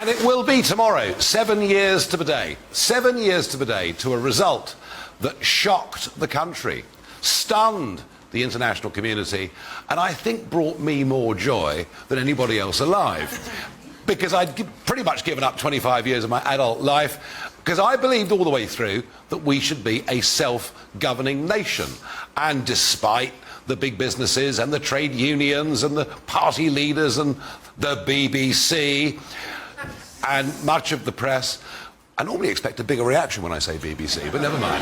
And it will be tomorrow, 7 years to the day. 7 years to the day to a result that shocked the country, stunned the international community, and I think brought me more joy than anybody else alive. Because I'd pretty much given up 25 years of my adult life, because I believed all the way through that we should be a self-governing nation. And despite the big businesses and the trade unions and the party leaders and the BBC and much of the press, I normally expect a bigger reaction when I say BBC, but never mind.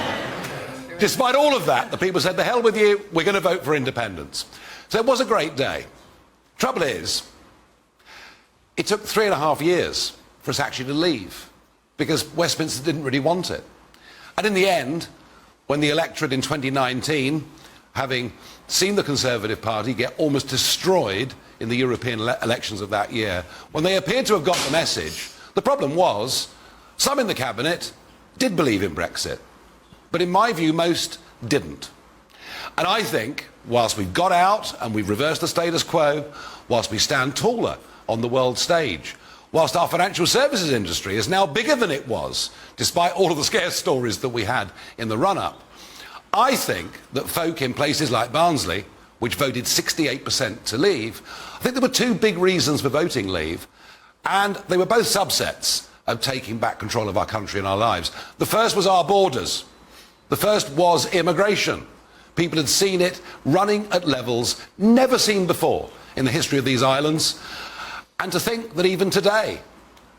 Despite all of that, the people said, the hell with you, we're going to vote for independence. So it was a great day. Trouble is, it took 3.5 years for us actually to leave, because Westminster didn't really want it. And in the end, when the electorate in 2019, having seen the Conservative Party get almost destroyed in the European elections of that year, when they appeared to have got the message, the problem was some in the cabinet did believe in Brexit, but in my view most didn't. And I think whilst we've got out and we've reversed the status quo, whilst we stand taller on the world stage, whilst our financial services industry is now bigger than it was, despite all of the scare stories that we had in the run-up, I think that folk in places like Barnsley, which voted 68% to leave, I think there were two big reasons for voting leave, and they were both subsets of taking back control of our country and our lives. The first was our borders. The first was immigration. People had seen it running at levels never seen before in the history of these islands. And to think that even today,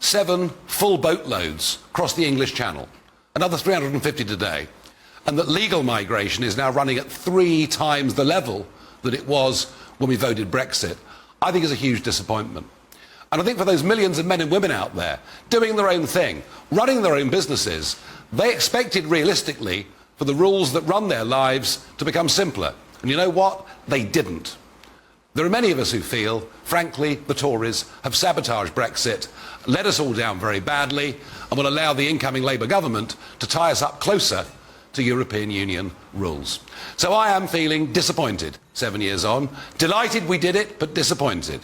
7 full boatloads cross the English Channel, another 350 today, and that legal migration is now running at 3 times the level that it was when we voted Brexit, I think is a huge disappointment. And I think for those millions of men and women out there doing their own thing, running their own businesses, they expected realistically for the rules that run their lives to become simpler. And you know what? They didn't. There are many of us who feel, frankly, the Tories have sabotaged Brexit, let us all down very badly, and will allow the incoming Labour government to tie us up closer to European Union rules. So I am feeling disappointed 7 years on. Delighted we did it, but disappointed.